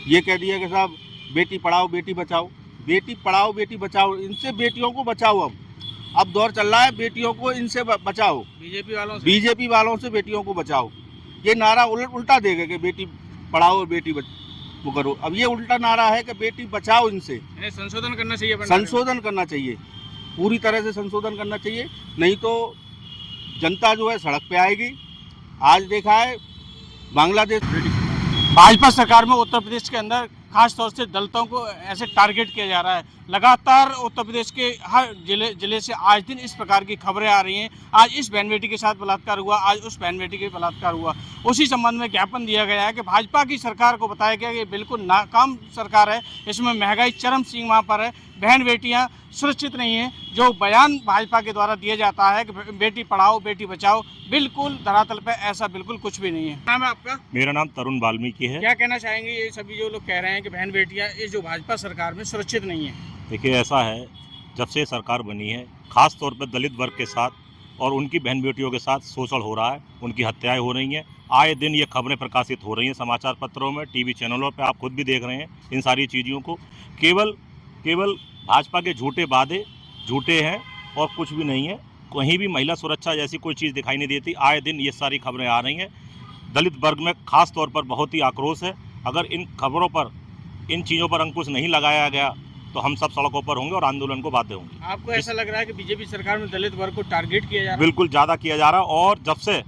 ये कह दिया कि साहब बेटी पढ़ाओ बेटी बचाओ। बेटी पढ़ाओ बेटी बचाओ, इनसे बेटियों को बचाओ। अब दौर चल रहा है बेटियों को इनसे बचाओ, बीजेपी वालों से बेटियों को बचाओ। ये नारा उल्टा देगा कि बेटी पढ़ाओ बेटी वो करो। अब ये उल्टा नारा है कि बेटी बचाओ, इनसे संशोधन करना चाहिए। संशोधन करना चाहिए, पूरी तरह से संशोधन करना चाहिए, नहीं तो जनता जो है सड़क पे आएगी। आज देखा है बांग्लादेश भाजपा सरकार में उत्तर प्रदेश के अंदर खास तौर से दलितों को ऐसे टारगेट किया जा रहा है। लगातार उत्तर प्रदेश के हर जिले से आज दिन इस प्रकार की खबरें आ रही हैं। आज इस बहन बेटी के साथ बलात्कार हुआ, आज उस बहन बेटी के बलात्कार हुआ। उसी संबंध में ज्ञापन दिया गया है कि भाजपा की सरकार को बताया गया कि बिल्कुल नाकाम सरकार है, इसमें महंगाई चरम सीमा पर है, बहन बेटियां सुरक्षित नहीं है। जो बयान भाजपा के द्वारा दिया जाता है कि बेटी पढ़ाओ बेटी बचाओ, बिल्कुल धरातल पे ऐसा बिल्कुल कुछ भी नहीं है। नाम है आपका? मेरा नाम तरुण वाल्मीकि है। क्या कहना चाहेंगे ये सभी जो लोग कह रहे हैं कि बहन बेटियां इस जो भाजपा सरकार में सुरक्षित नहीं है? देखिए, ऐसा है, जब से सरकार बनी है खास तौर पर दलित वर्ग के साथ और उनकी बहन बेटियों के साथ शोषण हो रहा है, उनकी हत्याएं हो रही हैं। आए दिन ये खबरें प्रकाशित हो रही हैं समाचार पत्रों में, टीवी चैनलों पे, आप खुद भी देख रहे हैं इन सारी चीज़ों को। केवल भाजपा के झूठे वादे झूठे हैं और कुछ भी नहीं है। कहीं भी महिला सुरक्षा जैसी कोई चीज़ दिखाई नहीं देती। आए दिन ये सारी खबरें आ रही हैं। दलित वर्ग में खास तौर पर बहुत ही आक्रोश है। अगर इन खबरों पर, इन चीज़ों पर अंकुश नहीं लगाया गया तो हम सब सड़कों पर होंगे और आंदोलन को बाध्य होंगे। आपको ऐसा लग रहा है कि बीजेपी सरकार में दलित वर्ग को टारगेट किया जा रहा है? बिल्कुल ज़्यादा किया जा रहा है। और जब से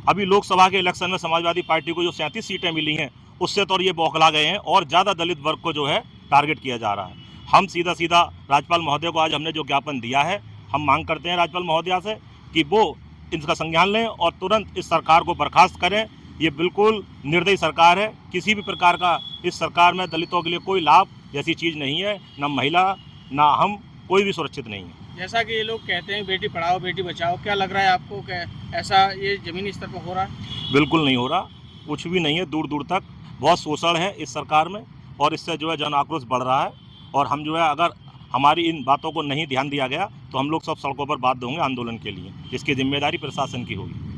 अभी लोकसभा के इलेक्शन में समाजवादी पार्टी को जो 37 सीटें मिली हैं, उससे तो ये बौखला गए हैं और ज़्यादा दलित वर्ग को जो है टारगेट किया जा रहा है। हम सीधा राज्यपाल महोदय को आज हमने जो ज्ञापन दिया है, हम मांग करते हैं राज्यपाल महोदया से कि वो इसका संज्ञान लें और तुरंत इस सरकार को बर्खास्त करें। ये बिल्कुल निर्दयी सरकार है। किसी भी प्रकार का इस सरकार में दलितों के लिए कोई लाभ जैसी चीज़ नहीं है। न महिला न हम, कोई भी सुरक्षित नहीं है। जैसा कि ये लोग कहते हैं बेटी पढ़ाओ बेटी बचाओ, क्या लग रहा है आपको कि ऐसा ये ज़मीनी स्तर पर हो रहा है? बिल्कुल नहीं हो रहा, कुछ भी नहीं है। दूर दूर तक बहुत शोषण है इस सरकार में और इससे जो है जन आक्रोश बढ़ रहा है। और हम जो है, अगर हमारी इन बातों को नहीं ध्यान दिया गया तो हम लोग सब सड़कों पर बाध्य होंगे आंदोलन के लिए, जिसकी जिम्मेदारी प्रशासन की होगी।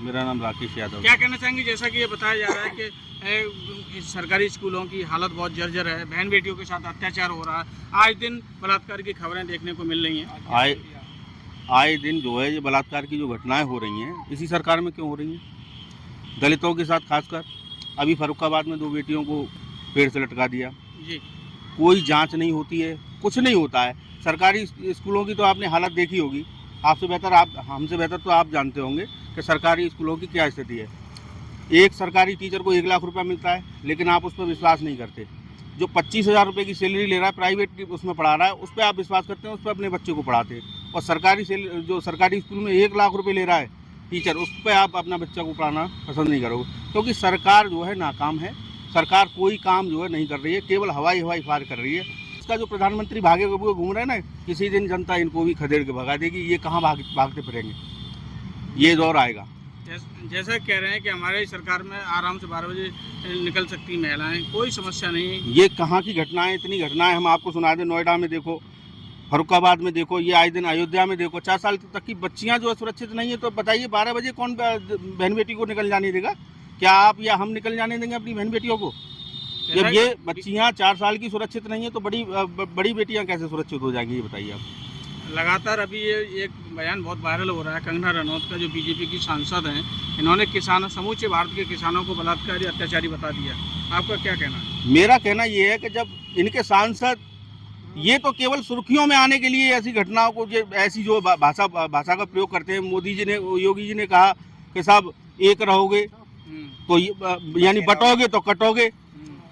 मेरा नाम राकेश यादव। क्या कहना चाहेंगे, जैसा कि ये बताया जा रहा है कि सरकारी स्कूलों की हालत बहुत जर्जर है, बहन बेटियों के साथ अत्याचार हो रहा है, आज दिन बलात्कार की खबरें देखने को मिल रही हैं। आए दिन जो है ये बलात्कार की जो घटनाएं हो रही हैं, इसी सरकार में क्यों हो रही हैं? दलितों के साथ खासकर। अभी फर्रुखाबाद में 2 बेटियों को पेड़ से लटका दिया जी। कोई जांच नहीं होती है, कुछ नहीं होता है। सरकारी स्कूलों की तो आपने हालत देखी होगी, हमसे बेहतर तो आप जानते होंगे कि सरकारी स्कूलों की क्या स्थिति है। एक सरकारी टीचर को 1 लाख रुपया मिलता है, लेकिन आप उस पर विश्वास नहीं करते। जो 25,000 रुपये की सैलरी ले रहा है, प्राइवेट उसमें पढ़ा रहा है, उस पर आप विश्वास करते हैं, उस पर अपने बच्चे को पढ़ाते हैं। और जो सरकारी स्कूल में 1 लाख रुपये ले रहा है टीचर, उस पर आप अपना बच्चा को पढ़ाना पसंद नहीं करोगे, क्योंकि सरकार जो है नाकाम है। सरकार कोई काम जो है नहीं कर रही है, केवल हवाई फायर कर रही है। इसका जो प्रधानमंत्री भागे हुए घूम रहे हैं ना, किसी दिन जनता इनको भी खदेड़ के भगा देगी। ये कहाँ भागते फिरेंगे, ये दौर आएगा। जैसा कह रहे हैं कि हमारे सरकार में आराम से 12 बजे निकल सकती महिलाएं, कोई समस्या नहीं है। ये कहाँ की घटनाएं, इतनी घटनाएं हम आपको सुना दें। नोएडा में देखो, फर्रुखाबाद में देखो, ये आए दिन अयोध्या में देखो। 4 साल तक की बच्चियां जो है सुरक्षित नहीं है, तो बताइए 12 बजे कौन बहन बेटी को निकल जाने देगा? क्या आप या हम निकल जाने देंगे अपनी बहन बेटियों को? जब ये बच्चियां 4 साल की सुरक्षित नहीं है तो बड़ी बेटियां कैसे सुरक्षित हो जाएंगी, ये बताइए आप। लगातार अभी ये एक बयान बहुत वायरल हो रहा है कंगना रनौत का, जो बीजेपी की सांसद हैं। इन्होंने किसानों, समूचे भारत के किसानों को बलात्कारी अत्याचारी बता दिया। आपका क्या कहना है? मेरा कहना ये है कि जब इनके सांसद, ये तो केवल सुर्खियों में आने के लिए ऐसी घटनाओं को, ऐसी जो भाषा का प्रयोग करते हैं। योगी जी ने कहा कि साहब एक रहोगे तो यानी बटोगे तो कटोगे,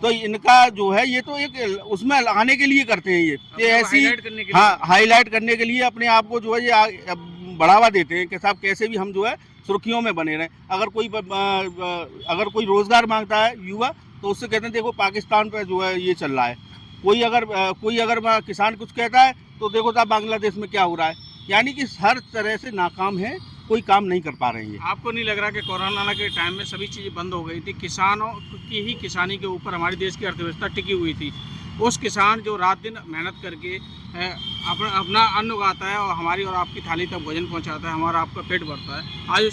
तो इनका जो है ये तो एक उसमें आने के लिए करते हैं। ये ऐसी हाईलाइट करने के लिए अपने आप को जो है ये बढ़ावा देते हैं कि साहब कैसे भी हम जो है सुर्खियों में बने रहें। अगर कोई रोजगार मांगता है युवा, तो उससे कहते हैं देखो पाकिस्तान पे जो है ये चल रहा है। कोई अगर किसान कुछ कहता है तो देखो साहब बांग्लादेश में क्या हो रहा है। यानी कि हर तरह से नाकाम है, कोई काम नहीं कर पा रहे हैं। आपको नहीं लग रहा कि कोरोना के टाइम में सभी चीज़ें बंद हो गई थी, किसानों की ही किसानी के ऊपर हमारे देश की अर्थव्यवस्था टिकी हुई थी। उस किसान जो रात दिन मेहनत करके अपना अन्न उगाता है और हमारी और आपकी थाली तक भोजन पहुंचाता है, हमारा आपका पेट भरता है, आज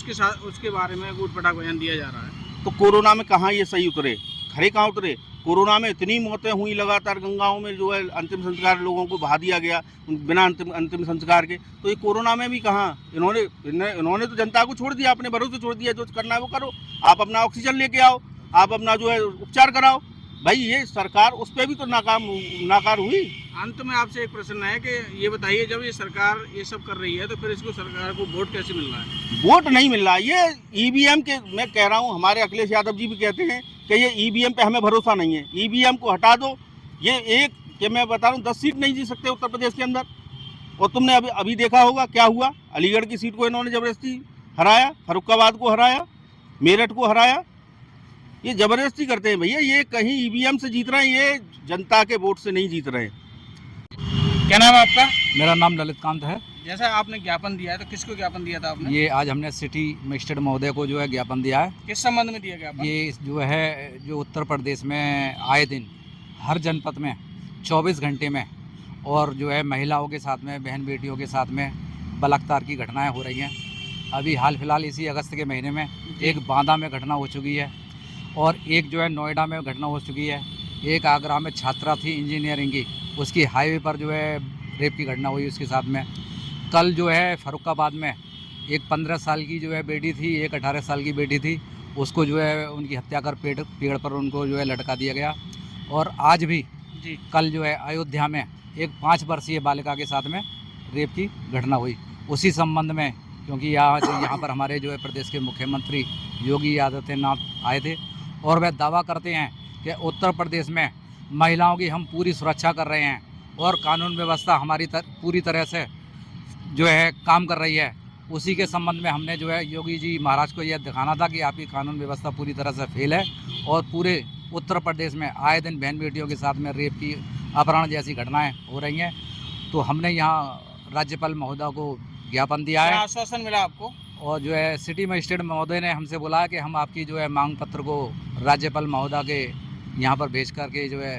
उसके बारे में ऊट पटांग बयान दिया जा रहा है। तो कोरोना में कहाँ ये सही उतरे, खरे कहाँ उतरे? कोरोना में इतनी मौतें हुई लगातार गंगाओं में, जो है अंतिम संस्कार लोगों को बहा दिया गया बिना अंतिम संस्कार के। तो ये कोरोना में भी कहाँ इन्होंने तो जनता को छोड़ दिया, अपने भरोसे छोड़ दिया, जो करना है वो करो, आप अपना ऑक्सीजन लेके आओ, आप अपना जो है उपचार कराओ। भाई ये सरकार उस पर भी तो नाकार हुई। अंत में आपसे एक प्रश्न है कि ये बताइए, जब ये सरकार ये सब कर रही है तो फिर इसको सरकार को वोट कैसे मिल रहा है? वोट नहीं मिल रहा, ये ईवीएम के, मैं कह रहा हूँ, हमारे अखिलेश यादव जी भी कहते हैं कि ये ईवीएम पे हमें भरोसा नहीं है, ईवीएम को हटा दो। ये एक कि मैं बता रहा हूँ 10 सीट नहीं जीत सकते उत्तर प्रदेश के अंदर। और तुमने अभी देखा होगा क्या हुआ, अलीगढ़ की सीट को इन्होंने जबरदस्ती हराया, फर्रुखाबाद को हराया, मेरठ को हराया। ये जबरदस्ती करते हैं भैया, ये कहीं ईवीएम से जीत रहे हैं, ये जनता के वोट से नहीं जीत रहे हैं। क्या नाम है आपका? मेरा नाम ललित कांत है। जैसा आपने ज्ञापन दिया है तो किसको ज्ञापन दिया था आपने? ये आज हमने सिटी मजिस्ट्रेट महोदय को जो है ज्ञापन दिया है। किस संबंध में दिया ज्ञापन? ये जो है जो उत्तर प्रदेश में आए दिन हर जनपद में 24 घंटे में और जो है महिलाओं के साथ में, बहन बेटियों के साथ में बलात्कार की घटनाएं हो रही हैं। अभी हाल फिलहाल इसी अगस्त के महीने में एक बांदा में घटना हो चुकी है और एक जो है नोएडा में घटना हो चुकी है। एक आगरा में छात्रा थी इंजीनियरिंग की, उसकी हाईवे पर जो है रेप की घटना हुई उसके साथ में। कल जो है फर्रुखाबाद में एक 15 साल की जो है बेटी थी, एक 18 साल की बेटी थी, उसको जो है उनकी हत्या कर पेड़ पर उनको जो है लटका दिया गया। और आज भी जी कल जो है अयोध्या में एक 5 वर्षीय बालिका के साथ में रेप की घटना हुई। उसी संबंध में क्योंकि यहाँ पर हमारे जो है प्रदेश के मुख्यमंत्री योगी आदित्यनाथ आए थे और वह दावा करते हैं कि उत्तर प्रदेश में महिलाओं की हम पूरी सुरक्षा कर रहे हैं और कानून व्यवस्था हमारी पूरी तरह से जो है काम कर रही है। उसी के संबंध में हमने जो है योगी जी महाराज को यह दिखाना था कि आपकी कानून व्यवस्था पूरी तरह से फेल है और पूरे उत्तर प्रदेश में आए दिन बहन बेटियों के साथ में रेप की, अपहरण जैसी घटनाएं हो रही हैं। तो हमने यहाँ राज्यपाल महोदय को ज्ञापन दिया है। आश्वासन मिला आपको? और जो है सिटी मजिस्ट्रेट महोदय ने हमसे बोला है कि हम आपकी जो है मांग पत्र को राज्यपाल महोदय के यहाँ पर भेज करके जो है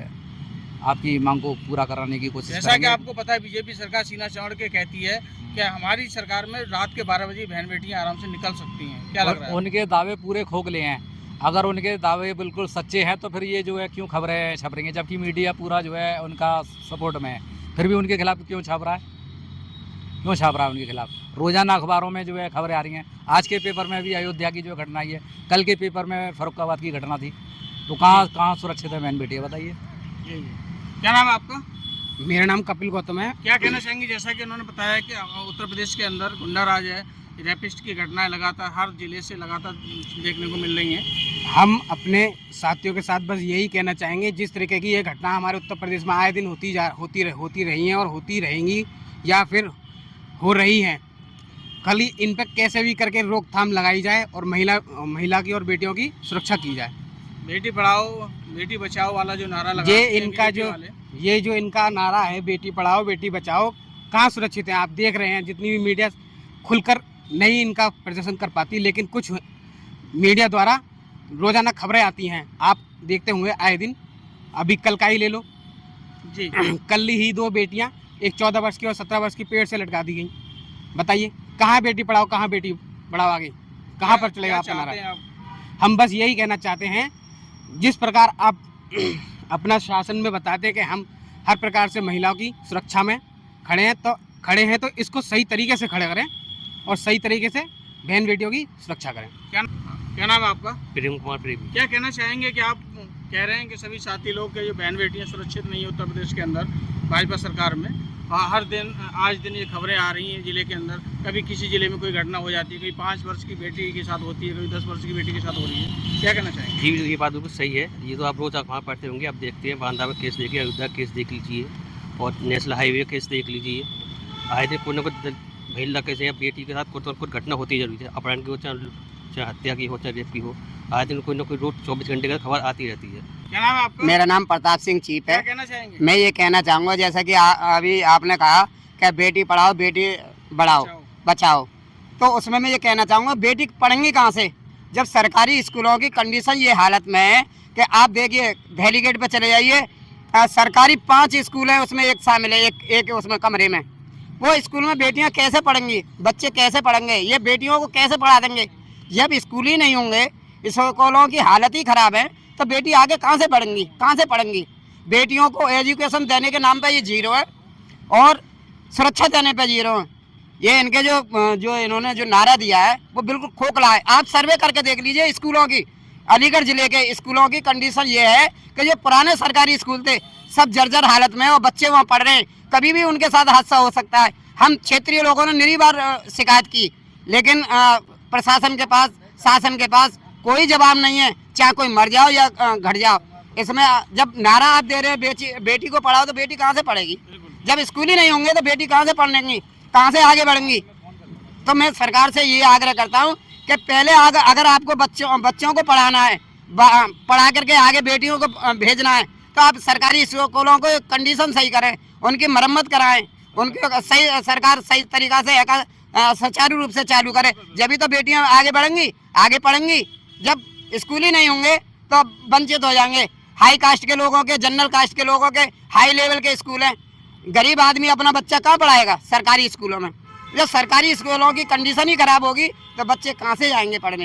आपकी मांग को पूरा कराने की कोशिश जैसा कि आपको पता है बीजेपी सरकार सीना चौड़ के कहती है कि हमारी सरकार में रात के 12 बजे बहन बेटियां आराम से निकल सकती हैं, क्या लग रहा है? उनके दावे पूरे खोखले हैं। अगर उनके दावे बिल्कुल सच्चे हैं तो फिर ये जो है क्यों खबरें छप रही हैं, जबकि मीडिया पूरा जो है उनका सपोर्ट में है, फिर भी उनके खिलाफ क्यों छाप रहा है? क्यों छाप रहा है उनके खिलाफ? रोजाना अखबारों में जो है खबरें आ रही हैं। आज के पेपर में भी अयोध्या की जो घटना आई है, कल के पेपर में फर्रुखाबाद की घटना थी। तो कहाँ सुरक्षित है बहन बेटी, बताइए। क्या नाम है आपका? मेरा नाम कपिल गौतम है। क्या कहना चाहेंगे, जैसा कि उन्होंने बताया कि उत्तर प्रदेश के अंदर गुंडा राज है, रेपिस्ट की घटनाएं लगातार हर जिले से लगातार देखने को मिल रही हैं। हम अपने साथियों के साथ बस यही कहना चाहेंगे, जिस तरीके की ये घटना हमारे उत्तर प्रदेश में आए दिन होती रही हैं और होती रहेंगी या फिर हो रही हैं, कल ही इन पर कैसे भी करके रोकथाम लगाई जाए और महिला की और बेटियों की सुरक्षा की जाए। बेटी पढ़ाओ बेटी बचाओ वाला जो नारा लगा, ये जो इनका नारा है, बेटी पढ़ाओ बेटी बचाओ, कहाँ सुरक्षित है? आप देख रहे हैं जितनी भी मीडिया खुलकर नहीं इनका प्रदर्शन कर पाती, लेकिन कुछ मीडिया द्वारा रोजाना खबरें आती हैं, आप देखते होंगे आए दिन। अभी कल का ही ले लो जी, कल ही 2 बेटियां, एक 14 वर्ष की और 17 वर्ष की पेड़ से लटका दी गई। बताइए कहाँ बेटी पढ़ाओ, कहाँ बेटी बढ़ाओ, आगे कहाँ पर चलेगा आपका नारा? हम बस यही कहना चाहते हैं, जिस प्रकार आप अपना शासन में बताते हैं कि हम हर प्रकार से महिलाओं की सुरक्षा में खड़े हैं तो इसको सही तरीके से खड़े करें और सही तरीके से बहन बेटियों की सुरक्षा करें। क्या नाम है आपका? प्रेम कुमार प्रेमी। क्या कहना चाहेंगे कि आप कह रहे हैं कि सभी साथी लोग के जो बहन बेटियां सुरक्षित नहीं है उत्तर प्रदेश के अंदर भाजपा सरकार में, हर दिन आज दिन ये खबरें आ रही हैं जिले के अंदर, कभी किसी जिले में कोई घटना हो जाती है, कभी 5 वर्ष की बेटी के साथ होती है, कभी 10 वर्ष की बेटी के साथ हो रही है, क्या कहना चाहेंगे? जी, ये बात बिल्कुल सही है। ये तो आप रोज अखबार पढ़ते होंगे, आप देखते हैं, बांदा में केस देखिए, अयोध्या केस देख लीजिए और नेशनल हाईवे केस देख लीजिए। आए दिन कोई ना कोई महिला कैसे या बेटी के साथ कुछ घटना होती जरूरी है, अपहरण की हो, चाहे हत्या की हो, चाहे रेप की हो, आए दिन कोई ना कोई रोज 24 घंटे का खबर आती रहती है। क्या नाम है आपका? मेरा नाम प्रताप सिंह चीप है। क्या कहना चाहेंगे? मैं ये कहना चाहूँगा, जैसा कि अभी आपने कहा कि बेटी पढ़ाओ बेटी बचाओ, तो उसमें मैं ये कहना चाहूँगा, बेटी पढ़ेंगी कहाँ से जब सरकारी स्कूलों की कंडीशन ये हालत में है कि आप देखिए वैली गेट पे चले जाइए, सरकारी 5 स्कूल हैं, उसमें एक शामिल है, एक उसमें कमरे में, वो स्कूल में बेटियां कैसे पढ़ेंगी, बच्चे कैसे पढ़ेंगे, ये बेटियों को कैसे पढ़ा देंगे जब स्कूल ही नहीं होंगे, स्कूलों की हालत ही ख़राब है। तो बेटी आगे कहाँ से पढ़ेंगी। बेटियों को एजुकेशन देने के नाम पे ये जीरो है और सुरक्षा देने पे जीरो है। ये इनके जो इन्होंने जो नारा दिया है वो बिल्कुल खोखला है। आप सर्वे करके देख लीजिए स्कूलों की, अलीगढ़ जिले के स्कूलों की कंडीशन ये है कि ये पुराने सरकारी स्कूल थे, सब जर्जर हालत में और बच्चे वहाँ पढ़ रहे हैं, कभी भी उनके साथ हादसा हो सकता है। हम क्षेत्रीय लोगों ने निरी बार शिकायत की, लेकिन प्रशासन के पास, शासन के पास कोई जवाब नहीं है, चाहे कोई मर जाओ या घट जाओ। इसमें जब नारा आप दे रहे हैं बेटी को पढ़ाओ, तो बेटी कहाँ से पढ़ेगी? जब स्कूल ही नहीं होंगे तो बेटी कहाँ से पढ़ेंगी, कहाँ से आगे बढ़ेंगी? तो मैं सरकार से ये आग्रह करता हूँ कि पहले अगर आपको बच्चों को पढ़ाना है, पढ़ा करके आगे बेटियों को भेजना है, तो आप सरकारी स्कूलों को कंडीशन सही करें, उनकी मरम्मत कराएं, उनकी सरकार सही तरीक़ा से सुचारू रूप से चालू करे, जब तो बेटियां आगे बढ़ेंगी, आगे पढ़ेंगी। जब स्कूल ही नहीं होंगे तो वंचित हो जाएंगे। हाई कास्ट के लोगों के, जनरल कास्ट के लोगों के हाई लेवल के स्कूल हैं, गरीब आदमी अपना बच्चा कहाँ पढ़ाएगा सरकारी स्कूलों में? जब सरकारी स्कूलों की कंडीशन ही खराब होगी तो बच्चे कहाँ से जाएंगे पढ़ने?